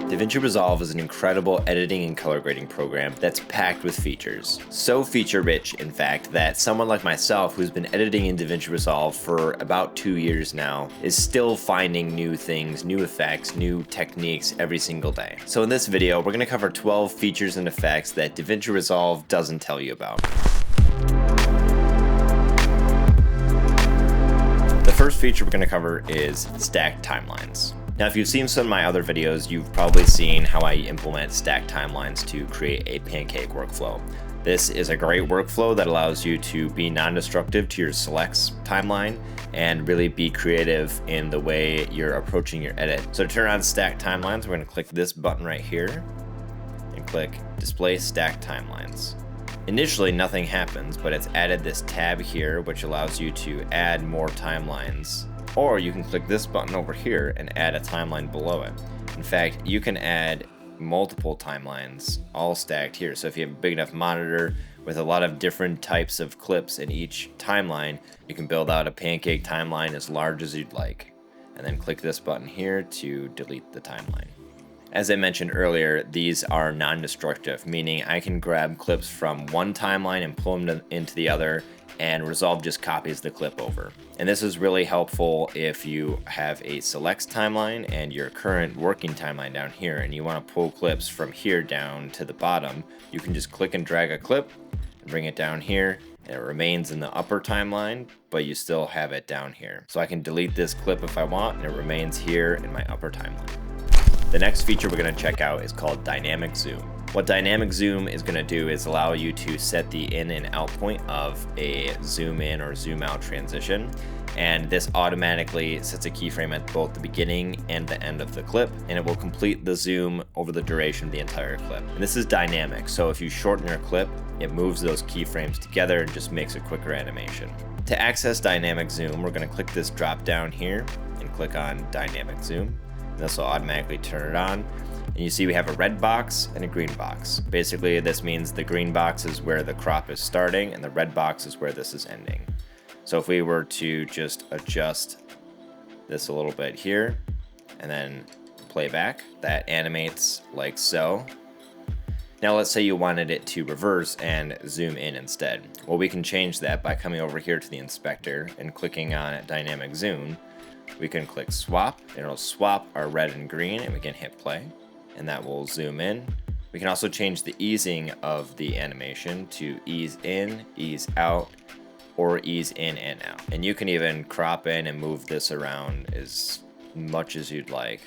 Davinci Resolve is an incredible editing and color grading program that's packed with features. So feature-rich, in fact, that someone like myself who's been editing in Davinci Resolve for about 2 years now is still finding new things, new effects, new techniques every single day. So in this video, we're going to cover 12 features and effects that Davinci Resolve doesn't tell you about. The first feature we're going to cover is stacked timelines. Now, if you've seen some of my other videos, you've probably seen how I implement stacked timelines to create a pancake workflow. This is a great workflow that allows you to be non-destructive to your selects timeline and really be creative in the way you're approaching your edit. So to turn on stacked timelines, we're going to click this button right here and click Display Stacked Timelines. Initially, nothing happens, but it's added this tab here, which allows you to add more timelines. Or you can click this button over here and add a timeline below it. In fact, you can add multiple timelines all stacked here. So if you have a big enough monitor with a lot of different types of clips in each timeline, you can build out a pancake timeline as large as you'd like. And then click this button here to delete the timeline. As I mentioned earlier, these are non-destructive, meaning I can grab clips from one timeline and pull them into the other, and Resolve just copies the clip over. And this is really helpful if you have a selects timeline and your current working timeline down here, and you want to pull clips from here down to the bottom. You can just click and drag a clip and bring it down here, and it remains in the upper timeline, but you still have it down here. So I can delete this clip if I want, and it remains here in my upper timeline. The next feature we're going to check out is called Dynamic Zoom. What Dynamic Zoom is going to do is allow you to set the in and out point of a zoom in or zoom out transition. And this automatically sets a keyframe at both the beginning and the end of the clip, and it will complete the zoom over the duration of the entire clip. And this is dynamic, so if you shorten your clip, it moves those keyframes together and just makes a quicker animation. To access Dynamic Zoom, we're going to click this drop down here and click on Dynamic Zoom. This will automatically turn it on. And you see we have a red box and a green box. Basically, this means the green box is where the crop is starting and the red box is where this is ending. So if we were to just adjust this a little bit here and then play back, that animates like so. Now let's say you wanted it to reverse and zoom in instead. Well, we can change that by coming over here to the inspector and clicking on Dynamic Zoom. We can click swap, and it'll swap our red and green, and we can hit play, and that will zoom in. We can also change the easing of the animation to ease in, ease out, or ease in and out. And you can even crop in and move this around as much as you'd like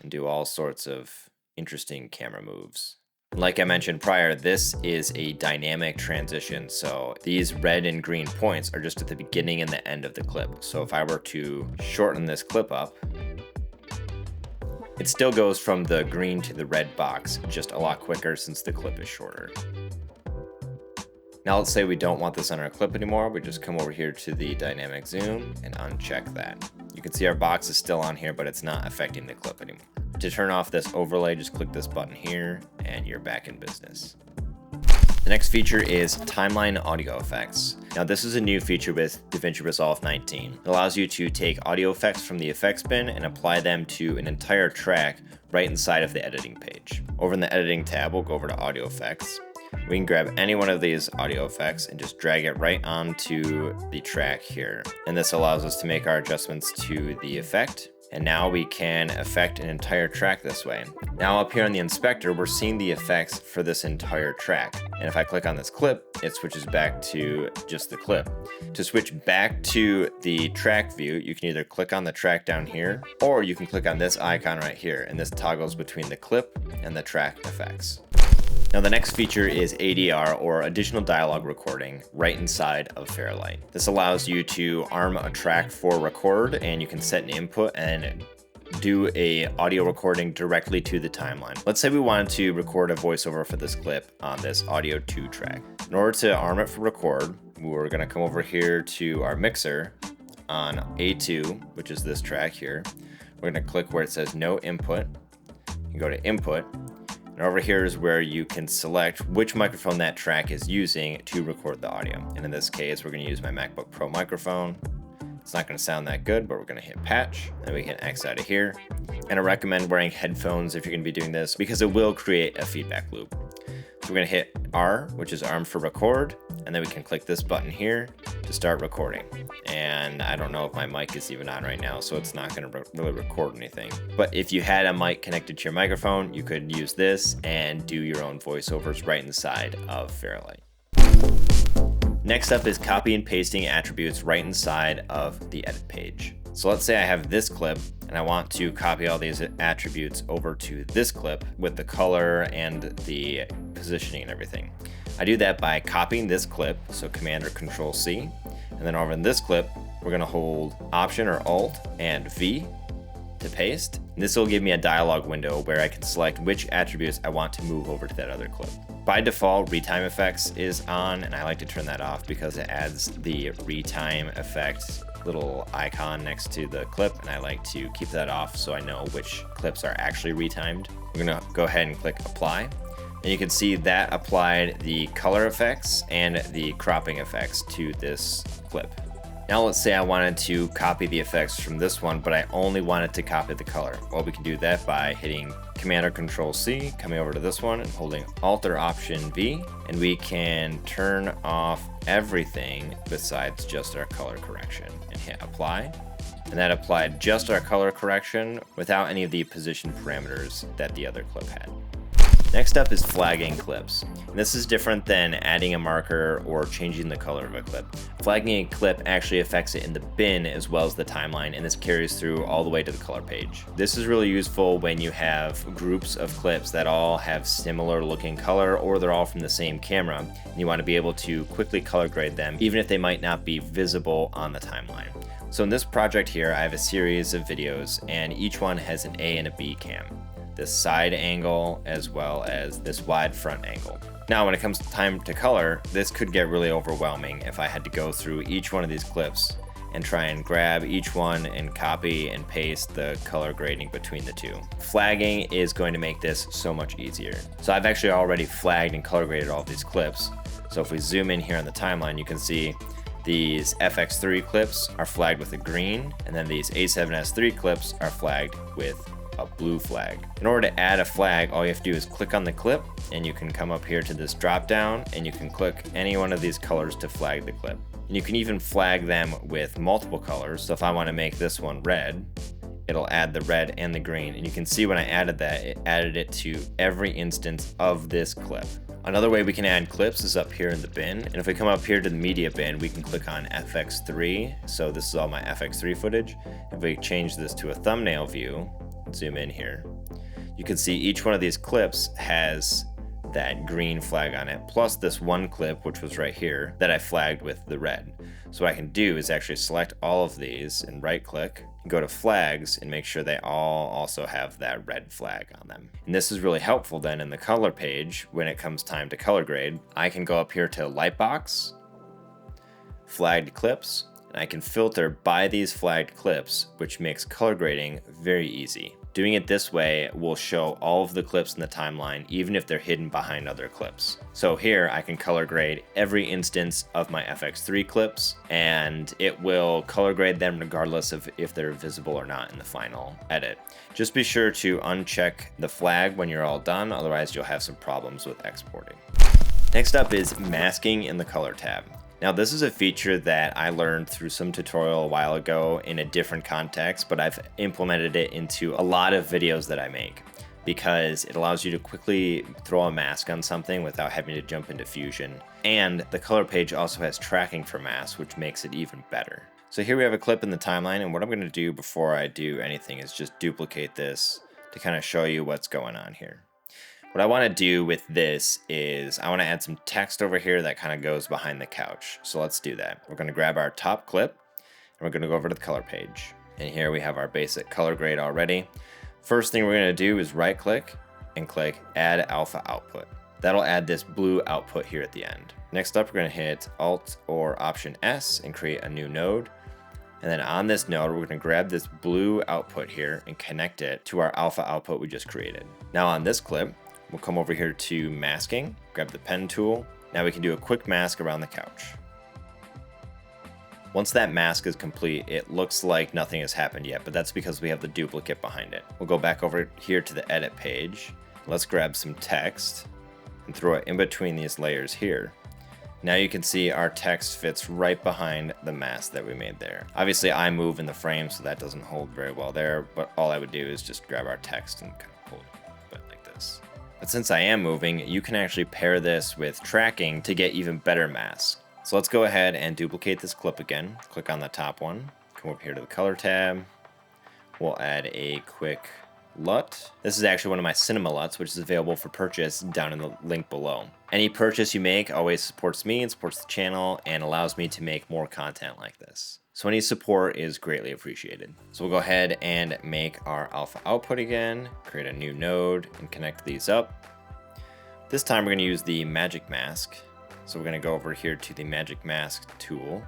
and do all sorts of interesting camera moves. Like I mentioned prior, this is a dynamic transition, so these red and green points are just at the beginning and the end of the clip. So if I were to shorten this clip up, it still goes from the green to the red box, just a lot quicker since the clip is shorter. Now let's say we don't want this on our clip anymore. We just come over here to the dynamic zoom and uncheck that. You can see our box is still on here, but it's not affecting the clip anymore. To turn off this overlay, just click this button here and you're back in business. The next feature is timeline audio effects. Now this is a new feature with Davinci Resolve 19. It allows you to take audio effects from the effects bin and apply them to an entire track right inside of the editing page. Over in the editing tab, we'll go over to audio effects. We can grab any one of these audio effects and just drag it right onto the track here. And this allows us to make our adjustments to the effect. And now we can affect an entire track this way. Now up here on the inspector, we're seeing the effects for this entire track. And if I click on this clip, it switches back to just the clip. To switch back to the track view, you can either click on the track down here, or you can click on this icon right here, and this toggles between the clip and the track effects. Now the next feature is ADR, or additional dialogue recording, right inside of Fairlight. This allows you to arm a track for record, and you can set an input and do a audio recording directly to the timeline. Let's say we wanted to record a voiceover for this clip on this audio 2 track. In order to arm it for record, we're going to come over here to our mixer on A2, which is this track here. We're going to click where it says no input. You go to input. And over here is where you can select which microphone that track is using to record the audio. And in this case, we're going to use my MacBook Pro microphone. It's not going to sound that good, but we're going to hit patch, and we can X out of here. And I recommend wearing headphones if you're going to be doing this because it will create a feedback loop. So we're going to hit R, which is arm for record, and then we can click this button here to start recording. And I don't know if my mic is even on right now, so it's not going to really record anything. But if you had a mic connected to your microphone, you could use this and do your own voiceovers right inside of Fairlight. Next up is copy and pasting attributes right inside of the edit page. So let's say I have this clip and I want to copy all these attributes over to this clip with the color and the positioning and everything. I do that by copying this clip, so Command or Control C, and then over in this clip, we're gonna hold Option or Alt and V to paste. And this will give me a dialog window where I can select which attributes I want to move over to that other clip. By default, retime effects is on, and I like to turn that off because it adds the retime effect little icon next to the clip, and I like to keep that off so I know which clips are actually retimed. We're gonna go ahead and click apply, and you can see that applied the color effects and the cropping effects to this clip. Now let's say I wanted to copy the effects from this one, but I only wanted to copy the color. Well, we can do that by hitting Command or Control C, coming over to this one and holding Alt or Option V, and we can turn off everything besides just our color correction and hit apply. And that applied just our color correction without any of the position parameters that the other clip had. Next up is flagging clips. And this is different than adding a marker or changing the color of a clip. Flagging a clip actually affects it in the bin as well as the timeline, and this carries through all the way to the color page. This is really useful when you have groups of clips that all have similar looking color or they're all from the same camera, and you want to be able to quickly color grade them even if they might not be visible on the timeline. So in this project here, I have a series of videos and each one has an A and a B cam. This side angle as well as this wide front angle. Now when it comes to time to color, this could get really overwhelming if I had to go through each one of these clips and try and grab each one and copy and paste the color grading between the two. Flagging is going to make this so much easier. So I've actually already flagged and color graded all of these clips. So if we zoom in here on the timeline, you can see these FX3 clips are flagged with a green, and then these A7S3 clips are flagged with a blue flag. In order to add a flag, all you have to do is click on the clip, and you can come up here to this drop down and you can click any one of these colors to flag the clip. And you can even flag them with multiple colors. So if I want to make this one red, it'll add the red and the green. And you can see when I added that, it added it to every instance of this clip. Another way we can add clips is up here in the bin. And if we come up here to the media bin, we can click on FX3. So this is all my FX3 footage. If we change this to a thumbnail view, zoom in here, you can see each one of these clips has that green flag on it, plus this one clip, which was right here, that I flagged with the red. So what I can do is actually select all of these and right click, go to flags and make sure they all also have that red flag on them. And this is really helpful then in the color page when it comes time to color grade. I can go up here to Lightbox, flagged clips, and I can filter by these flagged clips, which makes color grading very easy. Doing it this way will show all of the clips in the timeline, even if they're hidden behind other clips. So here I can color grade every instance of my FX3 clips, and it will color grade them regardless of if they're visible or not in the final edit. Just be sure to uncheck the flag when you're all done, otherwise you'll have some problems with exporting. Next up is masking in the color tab. Now this is a feature that I learned through some tutorial a while ago in a different context, but I've implemented it into a lot of videos that I make because it allows you to quickly throw a mask on something without having to jump into Fusion. And the color page also has tracking for masks, which makes it even better. So here we have a clip in the timeline, and what I'm going to do before I do anything is just duplicate this to kind of show you what's going on here. What I want to do with this is I want to add some text over here that kind of goes behind the couch. So let's do that. We're going to grab our top clip and we're going to go over to the color page. And here we have our basic color grade already. First thing we're going to do is right click and click Add Alpha Output. That'll add this blue output here at the end. Next up, we're going to hit Alt or Option S and create a new node. And then on this node, we're going to grab this blue output here and connect it to our alpha output we just created. Now on this clip, we'll come over here to masking, grab the pen tool. Now we can do a quick mask around the couch. Once that mask is complete, it looks like nothing has happened yet, but that's because we have the duplicate behind it. We'll go back over here to the edit page. Let's grab some text and throw it in between these layers here. Now you can see our text fits right behind the mask that we made there. Obviously I move in the frame, so that doesn't hold very well there, but all I would do is just grab our text and kind of pull it like this. But since I am moving, you can actually pair this with tracking to get even better masks. So let's go ahead and duplicate this clip again. Click on the top one, come up here to the color tab. We'll add a quick LUT. This is actually one of my cinema LUTs, which is available for purchase down in the link below. Any purchase you make always supports me and supports the channel and allows me to make more content like this. So any support is greatly appreciated. So we'll go ahead and make our alpha output again, create a new node and connect these up. This time we're going to use the magic mask. So we're going to go over here to the magic mask tool,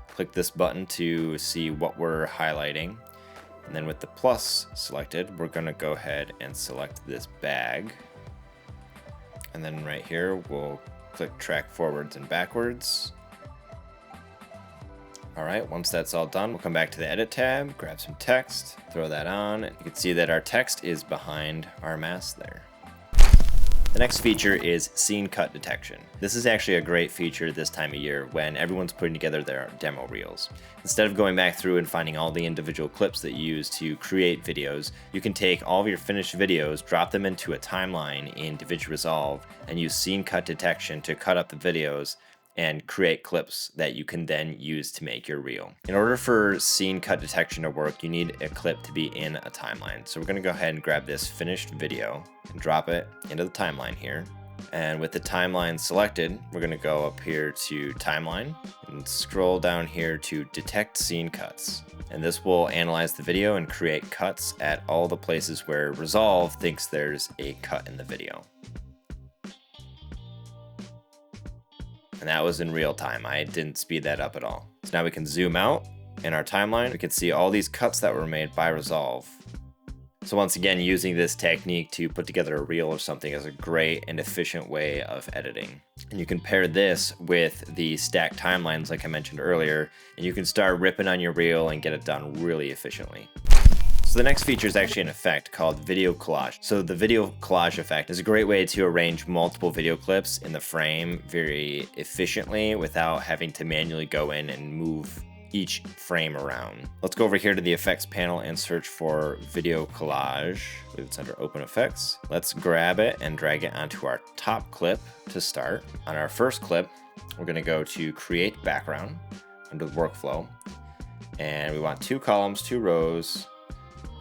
click this button to see what we're highlighting. And then with the plus selected, we're going to go ahead and select this bag. And then right here, we'll click track forwards and backwards. All right, once that's all done, we'll come back to the edit tab, grab some text, throw that on. You can see that our text is behind our mask there. The next feature is scene cut detection. This is actually a great feature this time of year when everyone's putting together their demo reels. Instead of going back through and finding all the individual clips that you use to create videos, you can take all of your finished videos, drop them into a timeline in Davinci Resolve, and use scene cut detection to cut up the videos and create clips that you can then use to make your reel. In order for scene cut detection to work, you need a clip to be in a timeline. So we're gonna go ahead and grab this finished video and drop it into the timeline here. And with the timeline selected, we're gonna go up here to timeline and scroll down here to detect scene cuts. And this will analyze the video and create cuts at all the places where Resolve thinks there's a cut in the video. And that was in real time. I didn't speed that up at all. So now we can zoom out in our timeline. We can see all these cuts that were made by Resolve. So once again, using this technique to put together a reel or something is a great and efficient way of editing. And you can pair this with the stacked timelines like I mentioned earlier, and you can start ripping on your reel and get it done really efficiently. So the next feature is actually an effect called video collage. So the video collage effect is a great way to arrange multiple video clips in the frame very efficiently without having to manually go in and move each frame around. Let's go over here to the effects panel and search for video collage. I believe it's under open effects. Let's grab it and drag it onto our top clip to start. On our first clip, we're gonna go to create background under the workflow. And we want 2 columns, 2 rows.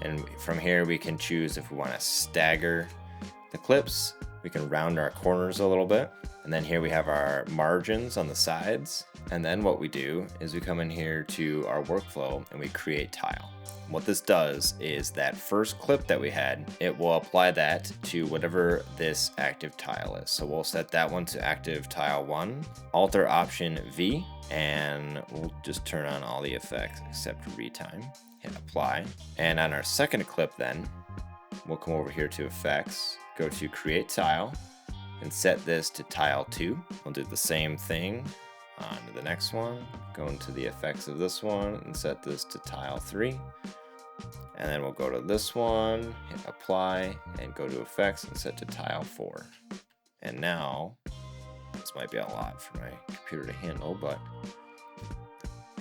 And from here we can choose if we want to stagger the clips. We can round our corners a little bit. And then here we have our margins on the sides. And then what we do is we come in here to our workflow and we create tile. What this does is that first clip that we had, it will apply that to whatever this active tile is. So we'll set that one to active tile 1, Alter Option V, and we'll just turn on all the effects except retime. Hit apply. And on our second clip then, we'll come over here to effects, go to create tile, and set this to tile 2. We'll do the same thing on to the next one, go into the effects of this one and set this to tile 3. And then we'll go to this one, hit apply, and go to effects and set to tile 4. And now, this might be a lot for my computer to handle, but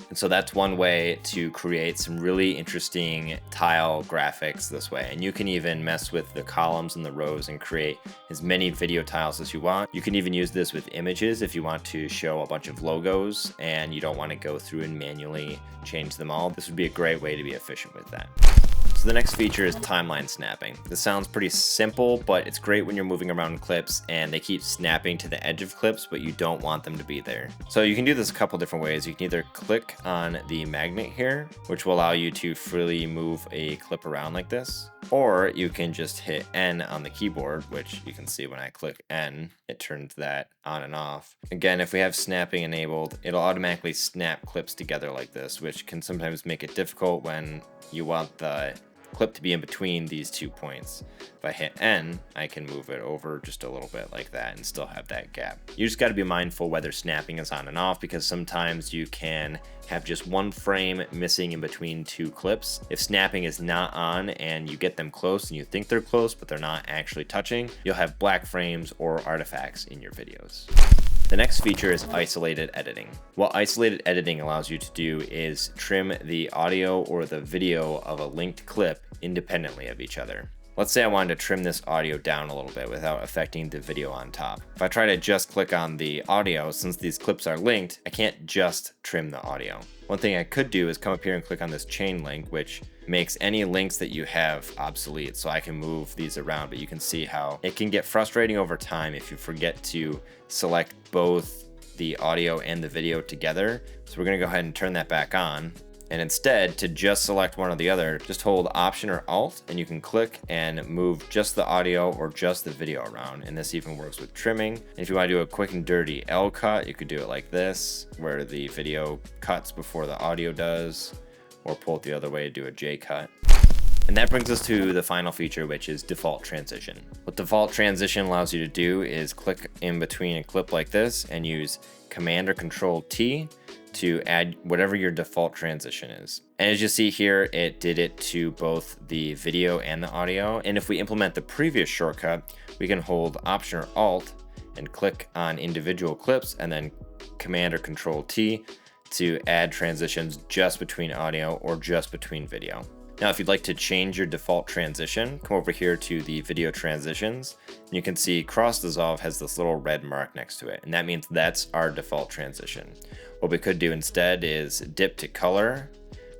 and so that's one way to create some really interesting tile graphics this way. And you can even mess with the columns and the rows and create as many video tiles as you want. You can even use this with images if you want to show a bunch of logos and you don't want to go through and manually change them all. This would be a great way to be efficient with that. So the next feature is timeline snapping. This sounds pretty simple, but it's great when you're moving around clips and they keep snapping to the edge of clips, but you don't want them to be there. So you can do this a couple different ways. You can either click on the magnet here, which will allow you to freely move a clip around like this, or you can just hit N on the keyboard, which you can see when I click N, it turns that on and off. Again, if we have snapping enabled, it'll automatically snap clips together like this, which can sometimes make it difficult when you want the clip to be in between these 2 points. If I hit N, I can move it over just a little bit like that and still have that gap. You just got to be mindful whether snapping is on and off, because sometimes you can have just one frame missing in between 2 clips. If snapping is not on and you get them close and you think they're close but they're not actually touching, you'll have black frames or artifacts in your videos. The next feature is isolated editing. What isolated editing allows you to do is trim the audio or the video of a linked clip independently of each other. Let's say I wanted to trim this audio down a little bit without affecting the video on top. If I try to just click on the audio, since these clips are linked, I can't just trim the audio. One thing I could do is come up here and click on this chain link, which makes any links that you have obsolete, so I can move these around, but you can see how it can get frustrating over time if you forget to select both the audio and the video together. So we're gonna go ahead and turn that back on. And instead, to just select one or the other, just hold Option or Alt, and you can click and move just the audio or just the video around. And this even works with trimming. And if you want to do a quick and dirty L cut, you could do it like this, where the video cuts before the audio does, or pull it the other way to do a J cut. And that brings us to the final feature, which is default transition. What default transition allows you to do is click in between a clip like this and use Command or Control T to add whatever your default transition is. And as you see here, it did it to both the video and the audio. And if we implement the previous shortcut, we can hold Option or Alt and click on individual clips and then Command or Control T to add transitions just between audio or just between video. Now, if you'd like to change your default transition, come over here to the video transitions, and you can see Cross Dissolve has this little red mark next to it, and that means that's our default transition. What we could do instead is dip to color.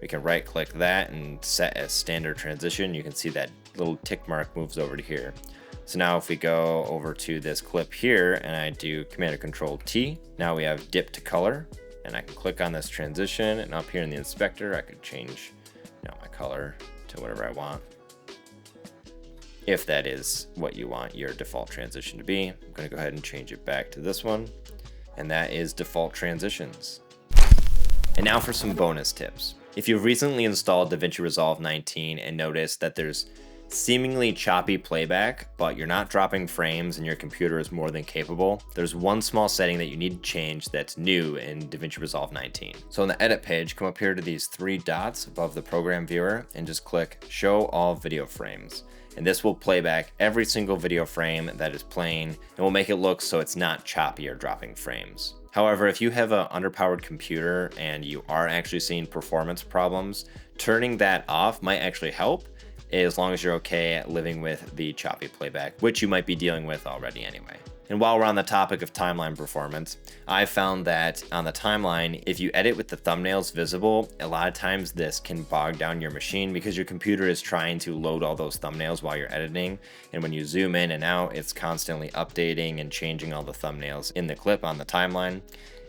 We can right click that and set as standard transition. You can see that little tick mark moves over to here. So now if we go over to this clip here and I do Command or Control T, now we have dip to color, and I can click on this transition, and up here in the inspector, I could change my color to whatever I want, if that is what you want your default transition to be. I'm going to go ahead and change it back to this one, and that is default transitions. And now for some bonus tips. If you've recently installed Davinci Resolve 19 and noticed that there's seemingly choppy playback, but you're not dropping frames and your computer is more than capable, there's one small setting that you need to change that's new in Davinci Resolve 19. So on the edit page, come up here to these 3 dots above the program viewer and just click Show All Video Frames. And this will play back every single video frame that is playing and will make it look so it's not choppy or dropping frames. However, if you have an underpowered computer and you are actually seeing performance problems, turning that off might actually help, as long as you're okay at living with the choppy playback, which you might be dealing with already anyway. And while we're on the topic of timeline performance, I've found that on the timeline, if you edit with the thumbnails visible, a lot of times this can bog down your machine because your computer is trying to load all those thumbnails while you're editing. And when you zoom in and out, it's constantly updating and changing all the thumbnails in the clip on the timeline.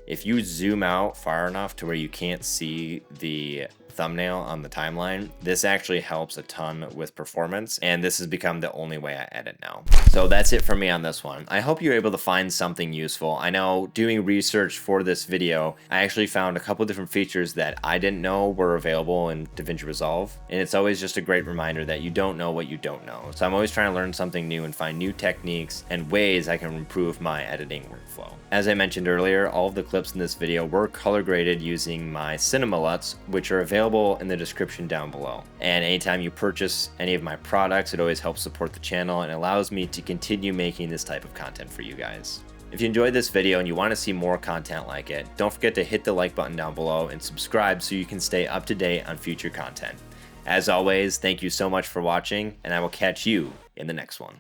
If you zoom out far enough to where you can't see the thumbnail on the timeline, this actually helps a ton with performance, and this has become the only way I edit now. So that's it for me on this one. I hope you're able to find something useful. I know doing research for this video, I actually found a couple different features that I didn't know were available in Davinci Resolve, and it's always just a great reminder that you don't know what you don't know. So I'm always trying to learn something new and find new techniques and ways I can improve my editing workflow. As I mentioned earlier, all of the clips in this video were color graded using my Cinema LUTs, which are available in the description down below. And anytime you purchase any of my products, it always helps support the channel and allows me to continue making this type of content for you guys. If you enjoyed this video and you want to see more content like it, don't forget to hit the like button down below and subscribe so you can stay up to date on future content. As always, thank you so much for watching, and I will catch you in the next one.